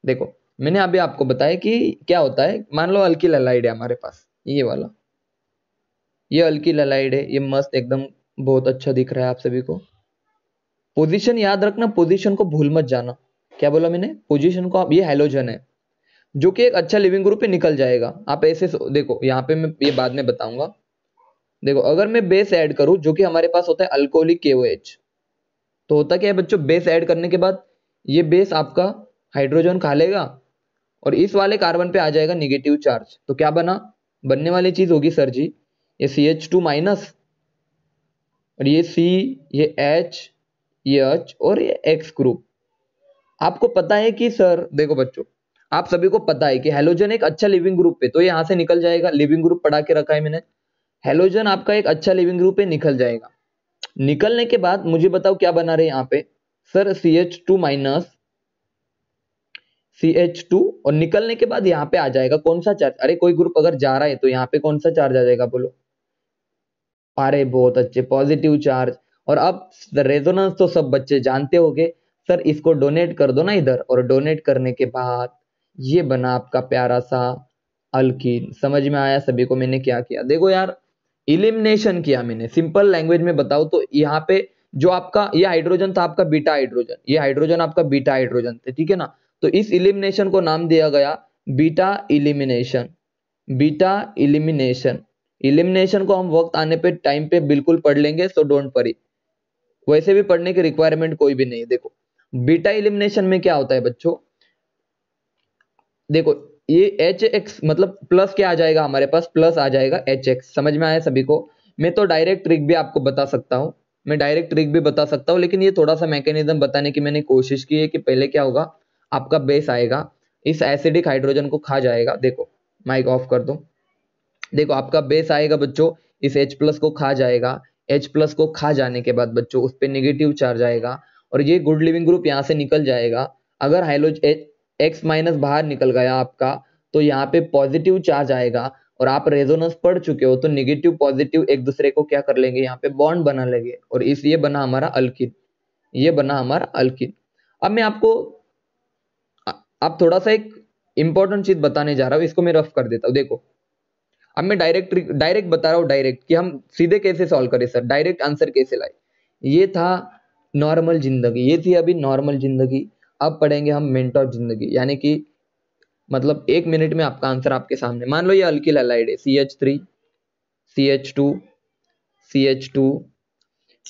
देखो मैंने अभी आपको बताया कि क्या होता है। मान लो अल्किल हैलाइड है हमारे पास, ये वाला, ये अल्किल हैलाइड है, ये मस्त एकदम बहुत अच्छा दिख रहा है आप सभी को। पोजीशन याद रखना, पोजीशन को भूल मत जाना। क्या बोला मैंने? पोजीशन को आप, ये हैलोजन है जो कि एक अच्छा लिविंग ग्रुप पे निकल जाएगा। आप ऐसे देखो, यहाँ पे मैं ये बाद में बताऊंगा। देखो अगर मैं बेस ऐड करूं जो कि हमारे पास होता है अल्कोहलिक KOH, तो होता क्या है बच्चों, बेस ऐड करने के बाद ये बेस आपका हाइड्रोजन खा लेगा और इस वाले कार्बन पे आ जाएगा निगेटिव चार्ज। तो क्या बना, बनने वाली चीज होगी सर जी, ये CH2 माइनस और ये C, ये H, ये H और ये X ग्रुप। आपको पता है कि सर देखो बच्चों, आप सभी को पता है कि हैलोजन एक अच्छा लिविंग ग्रुप है, तो ये यहां से निकल जाएगा। लिविंग ग्रुप पढ़ा के रखा है मैंने। हैलोजन आपका एक अच्छा लिविंग ग्रुप है, निकल जाएगा। निकलने के बाद मुझे बताओ क्या बना रहे यहाँ पे, सर CH2 माइनस CH2, और निकलने के बाद यहाँ पे आ जाएगा कौन सा चार्ज? अरे कोई ग्रुप अगर जा रहा है तो यहाँ पे कौन सा चार्ज आ जाएगा बोलो? अरे बहुत अच्छे, पॉजिटिव चार्ज। और अब रेजोनेंस तो सब बच्चे जानते होंगे। सर इसको डोनेट कर दो ना इधर, और डोनेट करने के बाद ये बना आपका प्यारा सा अल्कीन। समझ में आया सभी को मैंने क्या किया? देखो यार, इलिमिनेशन किया मैंने। सिंपल लैंग्वेज में बताऊं तो यहाँ पे जो आपका ये हाइड्रोजन था आपका बीटा हाइड्रोजन, ये हाइड्रोजन आपका बीटा हाइड्रोजन थे, ठीक है ना? तो इस इलिमिनेशन को नाम दिया गया beta elimination. Beta elimination. Elimination को हम वक्त आने पे टाइम पे बिल्कुल पढ़ लेंगे, सो डोंट वरी। वैसे भी पढ़ने की रिक्वायरमेंट कोई भी नहीं है। देखो बीटा इलिमिनेशन में क्या होता है बच्चों, देखो ये HX मतलब प्लस क्या आ जाएगा हमारे पास, प्लस आ जाएगा HX। समझ में आया सभी को? मैं तो डायरेक्ट ट्रिक भी आपको बता सकता हूँ, मैं डायरेक्ट ट्रिक भी बता सकता हूँ, लेकिन ये थोड़ा सा मैकेनिज्म बताने की मैंने कोशिश की है कि पहले क्या होगा, आपका बेस आएगा, इस एसिडिक हाइड्रोजन को खा जाएगा। देखो माइक ऑफ कर दो। देखो आपका बेस आएगा बच्चों, इस H प्लस को खा जाएगा। H प्लस को खा जाने के बाद बच्चों उस पर नेगेटिव चार्ज आएगा और ये गुड लिविंग ग्रुप यहाँ से निकल जाएगा। अगर हाइलोज X माइनस बाहर निकल गया आपका, तो यहाँ पे पॉजिटिव चार्ज आएगा। और आप रेजोनेंस पढ़ चुके हो तो नेगेटिव पॉजिटिव एक दूसरे को क्या कर लेंगे, यहाँ पे बॉन्ड बना लेंगे, और इस ये बना हमारा अल्किन। ये बना हमारा अल्किन। अब मैं आपको आप थोड़ा सा एक इंपॉर्टेंट चीज बताने जा रहा हूँ, इसको मैं रफ कर देता हूँ। देखो अब मैं डायरेक्ट बता रहा हूँ, डायरेक्ट कि हम सीधे कैसे सॉल्व करें सर, डायरेक्ट आंसर कैसे लाए। ये था नॉर्मल जिंदगी, ये थी अभी नॉर्मल जिंदगी। अब पढ़ेंगे हम मेंटोर जिंदगी, यानी कि मतलब 1 मिनट में आपका आंसर आपके सामने। मान लो ये अल्किल हैलाइड है, CH3 CH2 CH2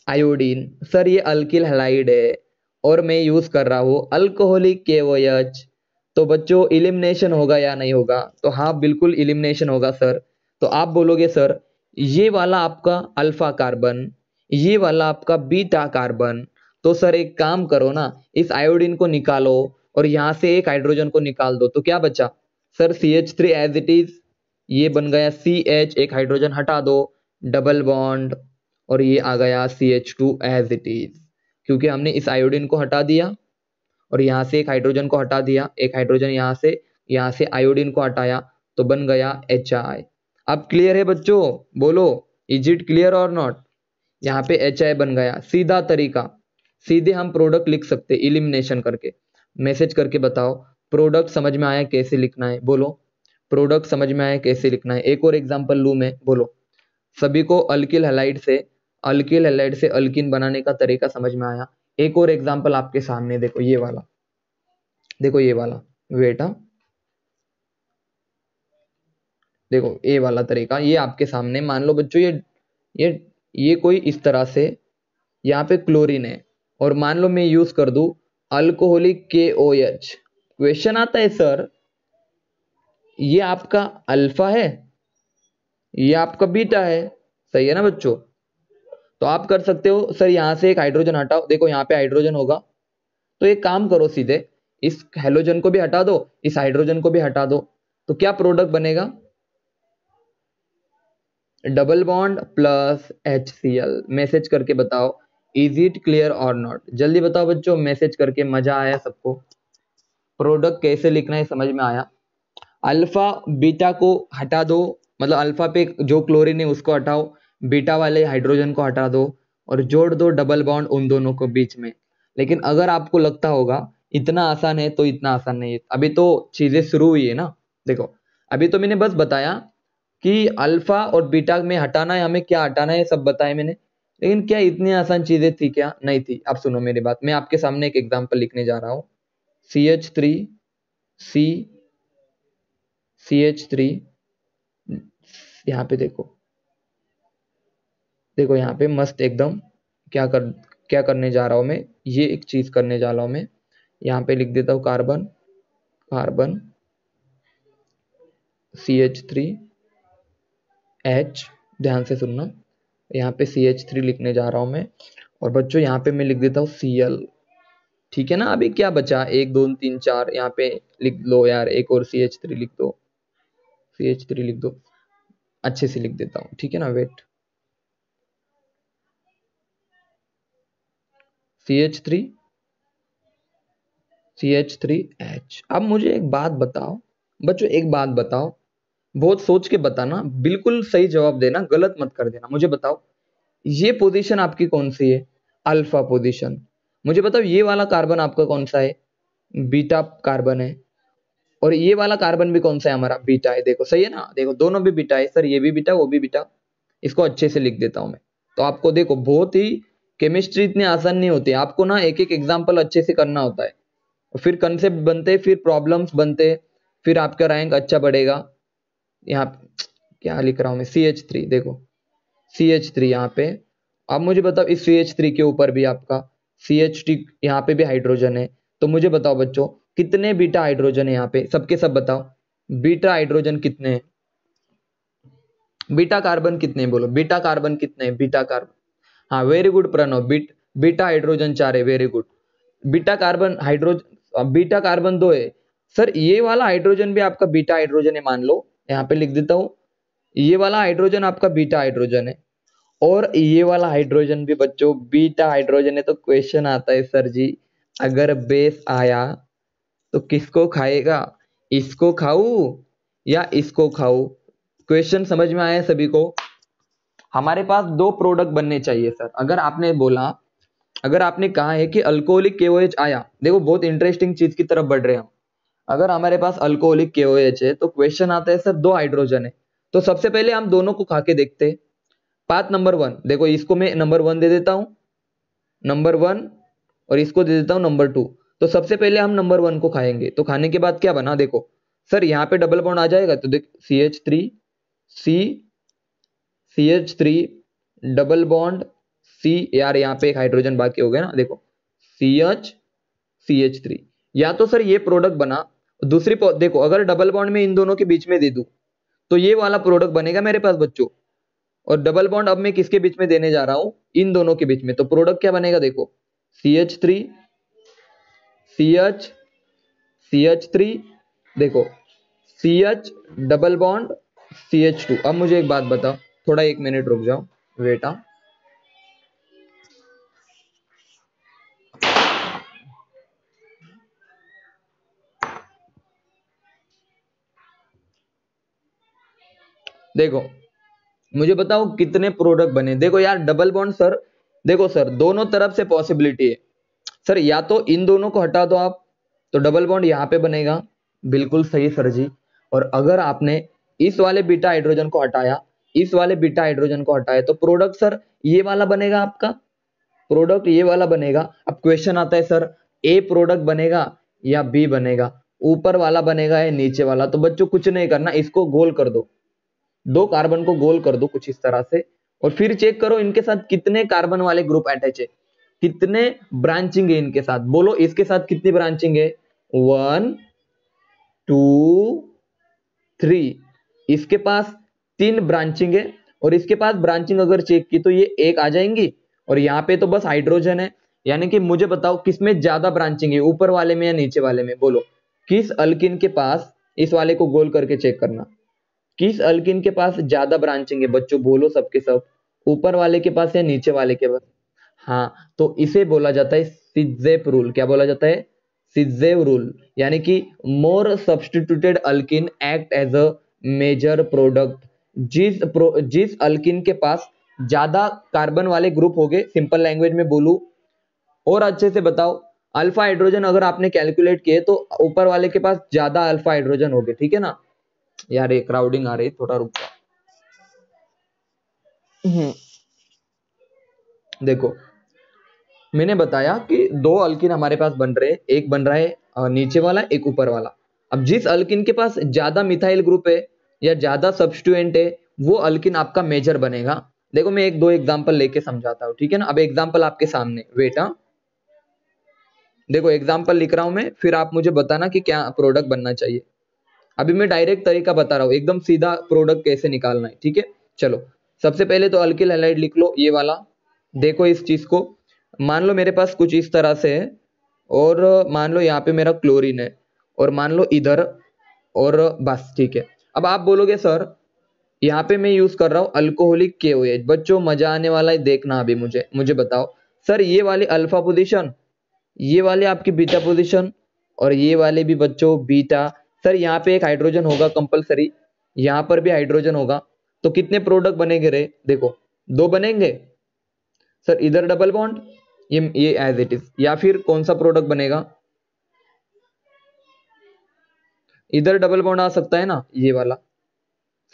iodine. Sir ये अल्किल हैलाइड है और मैं यूज कर रहा हूँ अल्कोहलिक KOH। तो बच्चों इलिमिनेशन होगा या नहीं होगा? तो हाँ बिल्कुल इलिमिनेशन होगा सर। तो आप बोलोगे सर ये वाला आपका अल्फा कार्बन, ये वाला आपका बीटा कार्बन। तो सर एक काम करो ना, इस आयोडीन को निकालो और यहां से एक हाइड्रोजन को निकाल दो, तो क्या बचा sir? CH3 as it is, ये बन गया CH, एक हाइड्रोजन हटा दो, डबल बॉन्ड, और ये आ गया CH2 एज इट इज। क्योंकि हमने इस आयोडीन को हटा दिया और यहाँ से एक हाइड्रोजन को हटा दिया, एक हाइड्रोजन यहाँ से आयोडीन को हटाया, तो बन गया HI। अब क्लियर है बच्चों? बोलो इज इट क्लियर और नॉट? यहाँ पे HI बन गया। सीधा तरीका, सीधे हम प्रोडक्ट लिख सकते इलिमिनेशन करके। मैसेज करके बताओ प्रोडक्ट समझ में आया कैसे लिखना है, बोलो प्रोडक्ट समझ में आया कैसे लिखना है। एक और एग्जांपल लूं मैं, बोलो सभी को अल्किल हैलाइड से अल्किन बनाने का तरीका समझ में आया? एक और एग्जांपल आपके सामने, देखो ये वाला, देखो ये वाला, वेटा, देखो ये वाला तरीका ये आपके सामने। मान लो बच्चों ये ये कोई इस तरह से यहाँ पे क्लोरीन है, और मान लो मैं यूज कर दूं अल्कोहलिक KOH। क्वेश्चन आता है सर ये आपका अल्फा है, ये आपका बीटा है, सही है ना बच्चों? तो आप कर सकते हो सर यहां से एक हाइड्रोजन हटाओ, देखो यहाँ पे हाइड्रोजन होगा, तो एक काम करो सीधे इस हेलोजन को भी हटा दो, इस हाइड्रोजन को भी हटा दो, तो क्या प्रोडक्ट बनेगा? Double bond plus HCl। Message करके बताओ इज इट क्लियर और नॉट? जल्दी बताओ बच्चों, मैसेज करके। मजा आया सबको? प्रोडक्ट कैसे लिखना है समझ में आया? अल्फा बीटा को हटा दो, मतलब अल्फा पे जो क्लोरीन है उसको हटाओ, बीटा वाले हाइड्रोजन को हटा दो और जोड़ दो डबल बॉन्ड उन दोनों को बीच में। लेकिन अगर आपको लगता होगा इतना आसान है तो इतना आसान नहीं है, अभी तो चीजें शुरू हुई है ना। देखो अभी तो मैंने बस बताया कि अल्फा और बीटा में हटाना है, हमें क्या हटाना है सब बताया मैंने, लेकिन क्या इतनी आसान चीजें थी क्या? नहीं थी। अब सुनो मेरी बात, मैं आपके सामने एक एग्जांपल लिखने जा रहा हूं। CH3 C CH3, यहाँ पे देखो, देखो यहाँ पे मस्त एकदम क्या कर क्या करने जा रहा हूं मैं, ये एक चीज करने जा रहा हूं मैं। यहाँ पे लिख देता हूँ कार्बन, कार्बन CH3H, ध्यान से सुनना, यहाँ पे CH3 लिखने जा रहा हूं मैं, और बच्चों यहाँ पे मैं लिख देता हूँ Cl। ठीक है ना? अभी क्या बचा, 1 2 3 4, यहाँ पे लिख लो यार, एक और CH3 लिख दो, CH3 लिख दो, अच्छे से लिख देता हूँ, ठीक है ना? Wait, CH3 CH3H। अब मुझे एक बात बताओ बच्चों, एक बात बताओ, बहुत सोच के बताना, बिल्कुल सही जवाब देना, गलत मत कर देना। मुझे बताओ ये पोजीशन आपकी कौन सी है? Alpha position. मुझे बताओ ये वाला कार्बन आपका कौन सा है? बीटा कार्बन है। और ये वाला कार्बन भी कौन सा है? हमारा बीटा है। देखो सही है ना? देखो दोनों भी बीटा है सर, ये भी बीटा वो भी बीटा। इसको अच्छे से लिख देता हूं मैं। तो आपको देखो बहुत ही, केमिस्ट्री इतनी आसान नहीं होती, आपको ना एक एक एग्जाम्पल अच्छे से करना होता है, फिर कंसेप्ट बनते, फिर प्रॉब्लम्स बनते, फिर आपका रैंक अच्छा बढ़ेगा। यहाँ क्या लिख रहा हूं मैं, CH3, देखो CH3 यहाँ पे। अब मुझे बताओ इस CH3 के ऊपर भी आपका CH3, यहाँ पे भी हाइड्रोजन है। तो मुझे बताओ बच्चों कितने बीटा हाइड्रोजन है यहाँ पे, सबके सब बताओ, बीटा हाइड्रोजन कितने हैं? बीटा कार्बन कितने हैं? बोलो बीटा कार्बन कितने हैं? बीटा कार्बन, हाँ very good Pranav, beta hydrogen 4 है, very good. Beta carbon hydrogen, beta carbon 2 है। सर ये वाला हाइड्रोजन भी आपका बीटा हाइड्रोजन है, मान लो, यहाँ पे लिख देता हूं, ये वाला हाइड्रोजन आपका बीटा हाइड्रोजन है, और ये वाला हाइड्रोजन भी बच्चों बीटा हाइड्रोजन है। तो क्वेश्चन आता है सर जी, अगर बेस आया तो किसको खाएगा? इसको खाऊं या इसको खाऊं? क्वेश्चन समझ में आया सभी को? हमारे पास दो प्रोडक्ट बनने चाहिए सर। अगर आपने बोला, अगर आपने कहा है कि अल्कोहलिक KOH आया, देखो बहुत इंटरेस्टिंग चीज की तरफ बढ़ रहे हैं हम। अगर हमारे पास अल्कोहलिक KOH है तो क्वेश्चन आता है सर दो हाइड्रोजन है, तो सबसे पहले हम दोनों को खा के देखते हैं। पाथ नंबर 1, देखो इसको मैं नंबर 1 दे देता हूं, नंबर 1, और इसको दे देता हूं नंबर 2। तो सबसे पहले हम नंबर 1 को खाएंगे, तो खाने के बाद क्या बना, देखो सर यहाँ पे डबल बॉन्ड आ जाएगा, तो देख CH3 C CH3 double bond C, यार यहाँ पे एक हाइड्रोजन बाकी हो गया ना, देखो CH CH3, या तो सर ये प्रोडक्ट बना। दूसरी देखो अगर डबल बॉन्ड में इन दोनों के बीच में दे दूं तो ये वाला प्रोडक्ट बनेगा मेरे पास बच्चों, और डबल बॉन्ड अब मैं किसके बीच में देने जा रहा हूं? इन दोनों के बीच में, तो प्रोडक्ट क्या बनेगा? देखो CH3 CH CH3, देखो CH डबल बॉन्ड CH2। अब मुझे एक बात बताओ, थोड़ा 1 मिनट रुक जाओ, बेटा। देखो मुझे बताओ कितने प्रोडक्ट बने? देखो यार डबल बॉन्ड सर, देखो सर दोनों तरफ से पॉसिबिलिटी है सर, या तो इन दोनों को हटा दो आप, तो डबल बॉन्ड यहां पे बनेगा, बिल्कुल सही सर जी। और अगर आपने इस वाले बीटा हाइड्रोजन को हटाया, इस वाले बीटा हाइड्रोजन को हटाया, तो प्रोडक्ट सर ये वाला बनेगा आपका, प्रोडक्ट ये वाला बनेगा। अब क्वेश्चन आता है सर ए प्रोडक्ट बनेगा या बी बनेगा, ऊपर वाला बनेगा या नीचे वाला? तो बच्चों कुछ नहीं करना, इसको गोल कर दो, दो कार्बन को गोल कर दो कुछ इस तरह से, और फिर चेक करो इनके साथ कितने कार्बन वाले ग्रुप अटैच है, कितने ब्रांचिंग है इनके साथ। बोलो इसके साथ कितनी ब्रांचिंग है? 1 2 3, इसके पास 3 ब्रांचिंग है, और इसके पास ब्रांचिंग अगर चेक की तो ये एक आ जाएंगी, और यहाँ पे तो बस हाइड्रोजन है। यानी कि मुझे बताओ किसमें ज्यादा ब्रांचिंग है, ऊपर वाले में या नीचे वाले में? बोलो किस अल्किन के पास, इस वाले को गोल करके चेक करना, किस अल्किन के पास ज्यादा ब्रांचिंग है बच्चों? बोलो सबके सब, ऊपर वाले के पास या नीचे वाले के पास? हाँ, तो इसे बोला जाता है सिजेप रूल। क्या बोला जाता है? सिजेव रूल। यानी कि more substituted alkene act as a major product. जिस अल्किन के पास ज्यादा कार्बन वाले ग्रुप हो गए, सिंपल लैंग्वेज में बोलूं और अच्छे से बताओ, अल्फा हाइड्रोजन अगर आपने कैलकुलेट किए तो ऊपर वाले के पास ज्यादा अल्फा हाइड्रोजन हो गए, ठीक है ना। यार ये क्राउडिंग आ रही, थोड़ा रुक जाओ। देखो मैंने बताया कि दो अल्किन हमारे पास बन रहे हैं, एक बन रहा है नीचे वाला, एक ऊपर वाला। अब जिस अल्किन के पास ज्यादा मिथाइल ग्रुप है या ज्यादा सब्स्टिट्यूएंट है, वो अल्किन आपका मेजर बनेगा। देखो मैं एक दो एग्जांपल लेके समझाता हूँ, ठीक है ना। अब एग्जांपल आपके सामने वेट, हाँ देखो एग्जांपल लिख रहा हूं मैं, फिर आप मुझे बताना कि क्या प्रोडक्ट बनना चाहिए। अभी मैं डायरेक्ट तरीका बता रहा हूँ, एकदम सीधा प्रोडक्ट कैसे निकालना है, ठीक है। चलो सबसे पहले तो अल्किल हैलाइड लिख लो, ये वाला। देखो इस चीज को, मान लो मेरे पास कुछ इस तरह से है, और मान लो यहाँ पे मेरा क्लोरीन है, और मान लो इधर, और बस ठीक है। अब आप बोलोगे सर यहाँ पे मैं यूज कर रहा हूँ अल्कोहलिक KOH। बच्चों मजा आने वाला है, देखना अभी मुझे मुझे बताओ सर, ये वाली अल्फा पोजीशन, ये वाले आपकी बीटा पोजीशन, और ये वाले भी बच्चों बीटा। सर यहाँ पे एक हाइड्रोजन होगा कंपलसरी, यहाँ पर भी हाइड्रोजन होगा, तो कितने प्रोडक्ट बनेंगे रे, देखो दो बनेंगे। सर इधर डबल बॉन्ड, ये एज इट इज, या फिर कौन सा प्रोडक्ट बनेगा, इधर डबल बॉन्ड आ सकता है ना, ये वाला।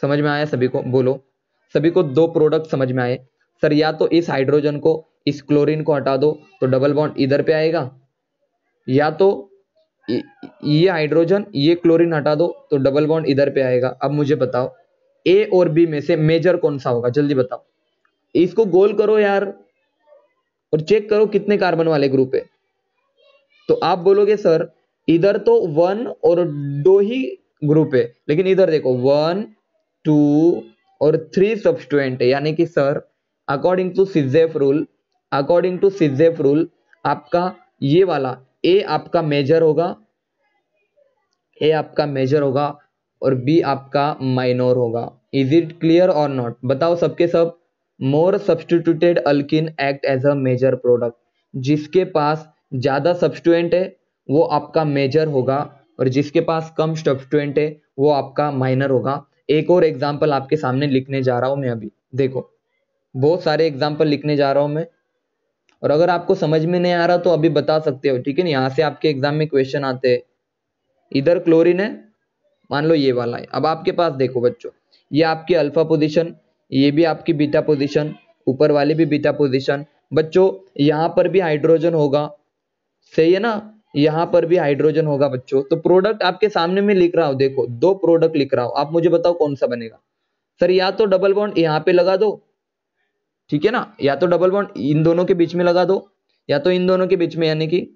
समझ में आया सभी को, बोलो सभी को दो प्रोडक्ट समझ में आए। सर या तो इस हाइड्रोजन को, इस क्लोरीन को हटा दो तो डबल बॉन्ड इधर पे आएगा, या तो ये हाइड्रोजन ये क्लोरीन हटा दो तो डबल बॉन्ड इधर पे आएगा। अब मुझे बताओ ए और बी में से मेजर कौन सा होगा, जल्दी बताओ। इसको गोल करो यार, और चेक करो कितने कार्बन वाले ग्रुप है। तो आप बोलोगे सर इधर तो 1 और 2 ही ग्रुप है, लेकिन इधर देखो 1 2 और 3 सब्स्टिट्यूएंट है, यानी कि sir according to Saytzeff rule, according to Saytzeff rule आपका ये वाला ए आपका मेजर होगा, ए आपका मेजर होगा, और बी आपका माइनर होगा। इज इट क्लियर और नॉट, बताओ सबके सब। More substituted alkene act as a major product, जिसके पास ज्यादा सब्स्टिट्यूएंट है वो आपका मेजर होगा, और जिसके पास कम सब्स्टिट्यूएंट है वो आपका माइनर होगा। एक और एग्जाम्पल आपके सामने लिखने जा रहा हूं मैं अभी, देखो बहुत सारे एग्जाम्पल लिखने जा रहा हूं मैं, और अगर आपको समझ में नहीं आ रहा तो अभी बता सकते हो, ठीक है ना। यहाँ से आपके एग्जाम में क्वेश्चन आते हैं। इधर क्लोरीन है, मान लो ये वाला है। अब आपके पास देखो बच्चों, ये आपकी अल्फा पोजीशन, ये भी आपकी बीटा पोजीशन, ऊपर वाली भी बीटा पोजीशन। बच्चों यहाँ पर भी हाइड्रोजन होगा, सही है ना, यहाँ पर भी हाइड्रोजन होगा बच्चों। तो प्रोडक्ट आपके सामने में लिख रहा हूं, देखो दो प्रोडक्ट लिख रहा हूं, आप मुझे बताओ कौन सा बनेगा। सर या तो डबल बॉन्ड यहाँ पे लगा दो, ठीक है ना, या तो डबल बॉन्ड इन दोनों के बीच में लगा दो, या तो इन दोनों के बीच में, यानी कि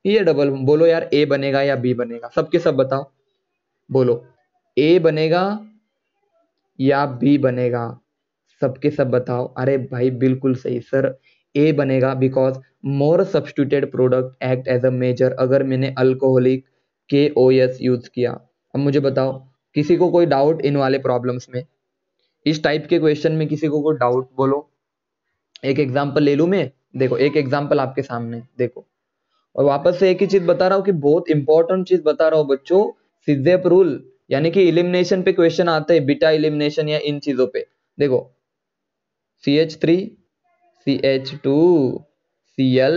ये डबल। बोलो यार ए बनेगा या बी बनेगा, सबके सब बताओ, बोलो ए बनेगा या बी बनेगा, सबके सब बताओ। अरे भाई बिल्कुल सही सर, ए बनेगा, because more substituted product act as a major, अगर मैंने अल्कोहलिक KOS यूज किया। अब मुझे बताओ किसी को कोई डाउट इन वाले प्रॉब्लम्स में, इस टाइप के क्वेश्चन में किसी को कोई डाउट, बोलो। एक एग्जांपल ले लूं मैं, देखो एक एग्जांपल आपके सामने देखो, और वापस से एक ही चीज बता रहा हूँ कि बहुत इंपॉर्टेंट चीज बता रहा हूँ बच्चों, सिजेफ रूल, यानी कि इलिमिनेशन पे क्वेश्चन आते हैं, बीटा इलिमिनेशन या इन चीजों पे। देखो CH3 CH2 Cl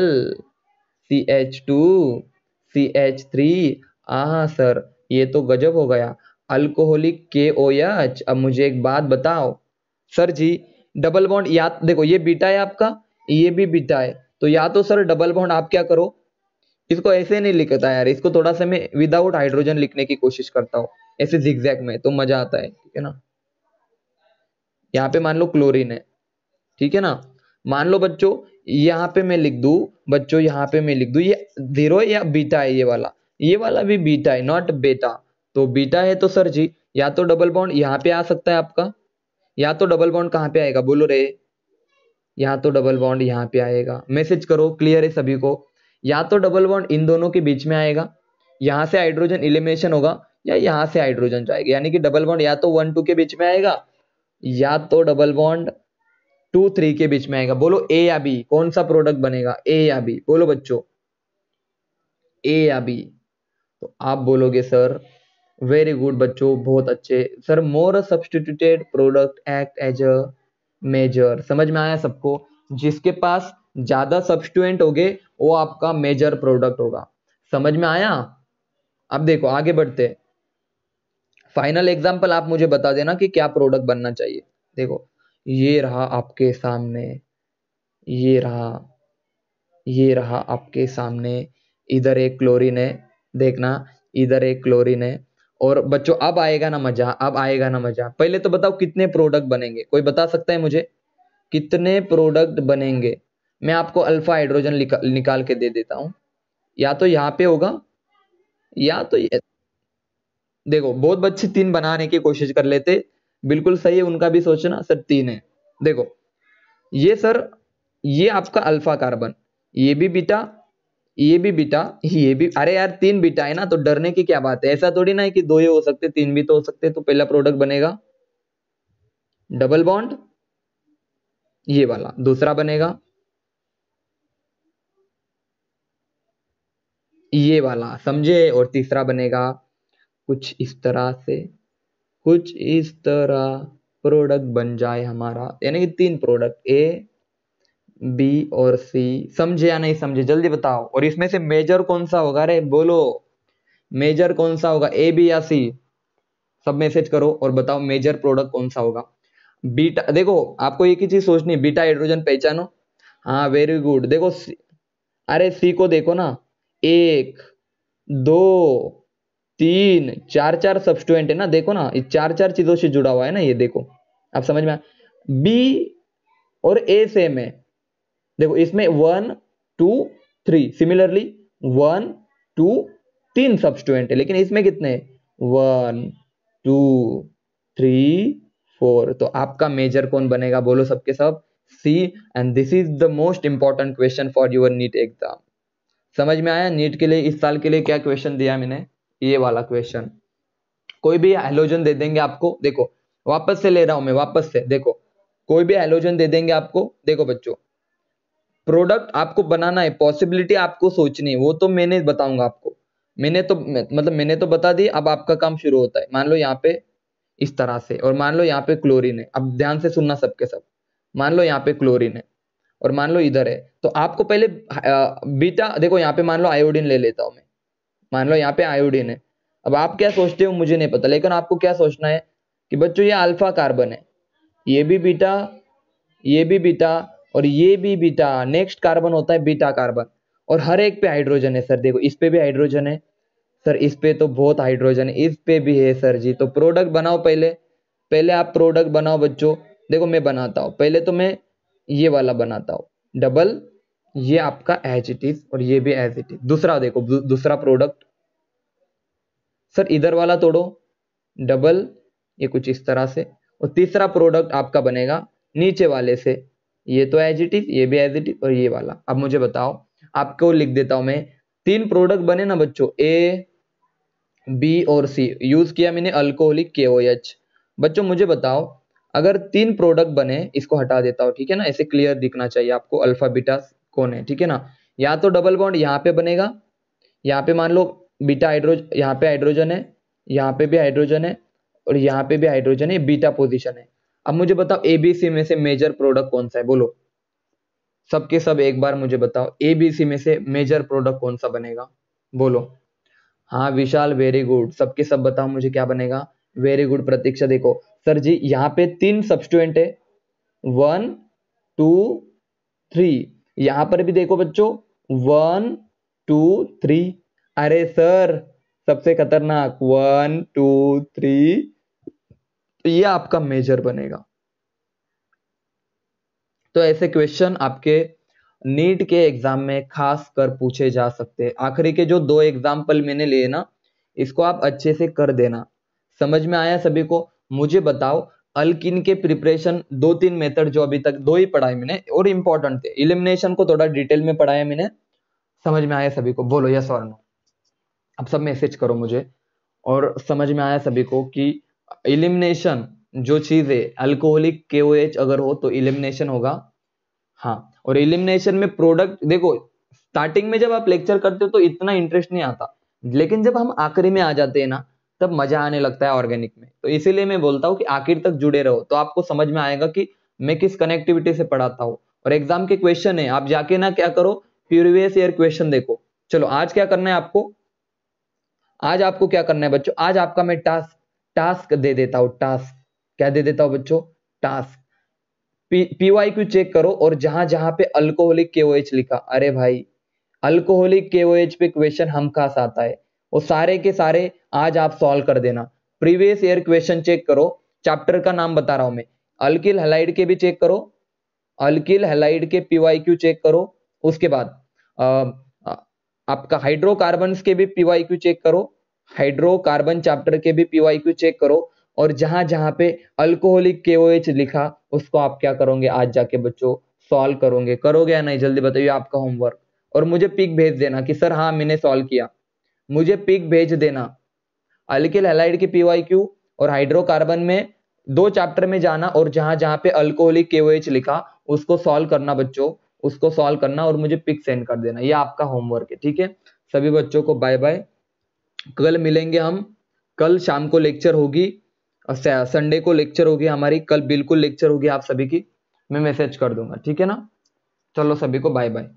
CH2 CH3, हाँ सर ये तो गजब हो गया, अल्कोहलिक KOH। अब मुझे एक बात बताओ सर जी, डबल बॉन्ड या देखो ये बीटा है आपका, ये भी बीटा है, तो या तो सर डबल बॉन्ड आप क्या करो, इसको ऐसे नहीं लिखता यार, इसको थोड़ा सा मैं विदाउट हाइड्रोजन लिखने की कोशिश करता हूँ, ऐसे जिगजैग में, तो मजा आता है, ठीक है ना। यहाँ पे मान लो क्लोरीन है, ठीक है ना। मान लो बच्चों यहाँ पे मैं लिख दूं, बच्चों यहाँ पे मैं लिख दूं ये जीरो है या बीटा है, ये वाला भी बीटा है, नॉट बेटा। तो बीटा है तो सर जी या तो डबल बॉन्ड यहाँ पे आ सकता है आपका, या तो डबल बॉन्ड कहाँ पे आएगा, बोलो रे। यहाँ तो डबल बॉन्ड यहाँ पे आएगा, मैसेज करो, क्लियर है सभी को। या तो डबल बॉन्ड इन दोनों के बीच में आएगा, यहाँ से हाइड्रोजन एलिमिनेशन होगा, या यहाँ से हाइड्रोजन जाएगा, यानी कि डबल बॉन्ड या तो 1 2 के बीच में आएगा, या तो डबल बॉन्ड 2 3 के बीच में आएगा। बोलो ए या बी, कौन सा प्रोडक्ट बनेगा, ए या बी, बोलो बच्चों, ए या बी। तो आप बोलोगे सर वेरी गुड बच्चों, बहुत अच्छे sir, more substituted product act as a major. समझ में आया सबको, जिसके पास ज्यादा सब्स्टिट्यूएंट होगे वो आपका मेजर प्रोडक्ट होगा। समझ में आया? अब देखो आगे बढ़ते हैं। फाइनल एग्जांपल आप मुझे बता देना कि क्या प्रोडक्ट बनना चाहिए। देखो ये रहा आपके सामने, ये रहा, ये रहा आपके सामने, इधर एक क्लोरीन है, देखना इधर एक क्लोरीन है। और बच्चों अब आएगा ना मजा, अब आएगा ना मजा। पहले तो बताओ कितने प्रोडक्ट बनेंगे, कोई बता सकता है मुझे कितने प्रोडक्ट बनेंगे? मैं आपको अल्फा हाइड्रोजन निकाल के दे देता हूं। या तो यहाँ पे होगा या तो देखो बहुत बच्चे 3 बनाने की कोशिश कर लेते, बिल्कुल सही है उनका भी सोचना, सर 3 है। देखो ये सर, ये आपका अल्फा कार्बन, ये भी बीटा, ये भी बीटा, ये भी, अरे यार 3 बीटा है ना, तो डरने की क्या बात है? ऐसा थोड़ी ना है कि 2 ही हो सकते, 3 भी तो हो सकते। तो पहला प्रोडक्ट बनेगा डबल बॉन्ड, ये वाला। दूसरा बनेगा ये वाला, समझे? और तीसरा बनेगा कुछ इस तरह से, कुछ इस तरह प्रोडक्ट बन जाए हमारा, यानी कि 3 प्रोडक्ट ए बी और सी। समझे या नहीं समझे जल्दी बताओ। और इसमें से मेजर कौन सा होगा? अरे बोलो मेजर कौन सा होगा, ए बी या सी? सब मैसेज करो और बताओ मेजर प्रोडक्ट कौन सा होगा। बीटा, देखो आपको एक ही चीज सोचनी, बीटा हाइड्रोजन पहचानो। हाँ वेरी गुड। देखो अरे सी को देखो ना, 1 2 3 4 4 सब्स्टिट्यूएंट है ना, देखो ना ये 4 4 चीजों से जुड़ा हुआ है ना, ये देखो आप समझ में। बी और ए सेम है, देखो इसमें 1 2 3, सिमिलरली 1 2 3 सब्स्टिट्यूएंट है, लेकिन इसमें कितने? 1 2 3 4। तो आपका मेजर कौन बनेगा? बोलो सबके सब, C. And this is the most important question for your NEET exam. समझ में आया? नीट के लिए इस साल के लिए क्या क्वेश्चन दिया मैंने, ये वाला क्वेश्चन। कोई भी हैलोजन दे देंगे आपको, देखो वापस से ले रहा हूं मैं, वापस से देखो, कोई भी हैलोजन दे देंगे आपको। देखो बच्चों प्रोडक्ट आपको बनाना है, पॉसिबिलिटी आपको सोचनी है, वो तो मैंने बताऊंगा आपको। मैंने तो मतलब मैंने तो बता दी, अब आपका काम शुरू होता है। मान लो यहाँ पे इस तरह से, और मान लो यहाँ पे क्लोरीन है। अब ध्यान से सुनना सबके सब। मान लो यहाँ पे क्लोरीन है और मान लो इधर है, तो आपको पहले बीटा, देखो यहाँ पे मान लो आयोडीन ले लेता हूं मैं, मान लो यहाँ पे आयोडीन है। अब आप क्या सोचते हो मुझे नहीं पता, लेकिन आपको क्या सोचना है कि बच्चों ये अल्फा कार्बन है, ये भी बीटा, ये भी बीटा और ये भी बीटा। नेक्स्ट कार्बन होता है बीटा कार्बन, और हर एक पे हाइड्रोजन है सर। देखो इस पे भी हाइड्रोजन है सर, इस पे तो बहुत हाइड्रोजन है, इस पे भी है सर जी। तो प्रोडक्ट बनाओ पहले, पहले आप प्रोडक्ट बनाओ बच्चों। देखो मैं बनाता हूं पहले, तो मैं ये वाला बनाता हूं डबल, ये आपका एज इट इज और ये भी एज इट इज। दूसरा देखो दूसरा प्रोडक्ट सर, इधर वाला तोड़ो डबल, ये कुछ इस तरह से। और तीसरा प्रोडक्ट आपका बनेगा नीचे वाले से, ये तो एज इट इज, ये भी एज इट इज और ये वाला। अब मुझे बताओ, आपको लिख देता हूं मैं, 3 प्रोडक्ट बने ना बच्चों, ए बी और सी। यूज किया मैंने अल्कोहलिक KOH। बच्चों मुझे बताओ, अगर 3 प्रोडक्ट बने, इसको हटा देता हूं ठीक है ना, ऐसे क्लियर दिखना चाहिए आपको अल्फा बीटा कौन है, ठीक है ना। या तो डबल बॉन्ड यहाँ पे बनेगा, यहाँ पे मान लो बीटा हाइड्रोजन, यहाँ पे हाइड्रोजन है, यहाँ पे भी हाइड्रोजन है और यहाँ पे भी हाइड्रोजन है, बीटा पोजीशन है। अब मुझे बताओ ABC में से मेजर प्रोडक्ट कौन सा है? बोलो सबके सब एक बार मुझे बताओ, ABC में से मेजर प्रोडक्ट कौन सा बनेगा? बोलो। हाँ विशाल वेरी गुड, सबके सब बताओ मुझे क्या बनेगा। वेरी गुड प्रतीक्षा। देखो सर जी यहाँ पे 3 सब्स्टिट्यूएंट है, 1 2 3। यहां पर भी देखो बच्चों 1 2 3। अरे सर सबसे खतरनाक 1 2 3, तो ये आपका मेजर बनेगा। तो ऐसे क्वेश्चन आपके नीट के एग्जाम में खास कर पूछे जा सकते हैं। आखिरी के जो 2 एग्जाम्पल मैंने लिए ना, इसको आप अच्छे से कर देना। समझ में आया सभी को? मुझे बताओ अल्किन के प्रिपरेशन 2-3 मेथड जो अभी तक 2 ही पढ़ाए मैंने और इंपॉर्टेंट थे। इलिमिनेशन को थोड़ा डिटेल में पढ़ाया मैंने। समझ में आया सभी को? बोलो यस और नो। अब सब मैसेज करो मुझे। और समझ में आया सभी को कि इलिमिनेशन जो चीज है, अल्कोहलिक KOH अगर हो तो इलिमिनेशन होगा। हाँ, और इलिमिनेशन में प्रोडक्ट देखो, स्टार्टिंग में जब आप लेक्चर करते हो तो इतना इंटरेस्ट नहीं आता, लेकिन जब हम आखिरी में आ जाते हैं ना, तब मजा आने लगता है ऑर्गेनिक में। तो इसीलिए मैं बोलता हूँ कि आखिर तक जुड़े रहो, तो आपको समझ में आएगा कि मैं किस कनेक्टिविटी से पढ़ाता हूँ। और एग्जाम के क्वेश्चन है, आप जाके ना क्या करो, प्रीवियस ईयर क्वेश्चन देखो। चलो आज क्या करना है आपको, आज आपको क्या करना है बच्चों, आज आपका मैं टास्क टास्क दे देता हूं, टास्क क्या दे देता हूं बच्चों, टास्क। पीवाईक्यू चेक करो और जहां जहां पे अल्कोहलिक केओएच लिखा, अरे भाई अल्कोहलिक केओएच पे क्वेश्चन हम खास आता है, वो सारे के सारे आज आप सॉल्व कर देना। प्रीवियस ईयर क्वेश्चन चेक करो, चैप्टर का नाम बता रहा हूं मैं, अल्किल हैलाइड के भी चेक करो, अल्किल हैलाइड के पीवाईक्यू चेक करो। उसके बाद आपका हाइड्रोकार्बन्स के भी पीवाईक्यू चेक करो, हाइड्रोकार्बन चैप्टर के भी पीवाईक्यू चेक करो, और जहां जहां पे अल्कोहलिक केओएच लिखा उसको आप क्या करोगे, आज जाके बच्चों सॉल्व करोगे, करोगे या नहीं, जल्दी बताइए आपका होमवर्क। और मुझे पिक भेज देना कि सर हाँ मैंने सॉल्व किया, मुझे पिक भेज देना। अल्किल हैलाइड के पीवाईक्यू और हाइड्रोकार्बन में दो चैप्टर में जाना, और जहां जहां पे अल्कोहलिक केओएच लिखा उसको सॉल्व करना बच्चों, उसको सॉल्व करना और मुझे पिक सेंड कर देना, ये आपका होमवर्क है, ठीक है। सभी बच्चों को बाय बाय, कल मिलेंगे हम, कल शाम को लेक्चर होगी, संडे को लेक्चर होगी हमारी, कल बिल्कुल लेक्चर होगी आप सभी की, मैं मैसेज कर दूंगा, ठीक है ना। चलो सभी को बाय बाय।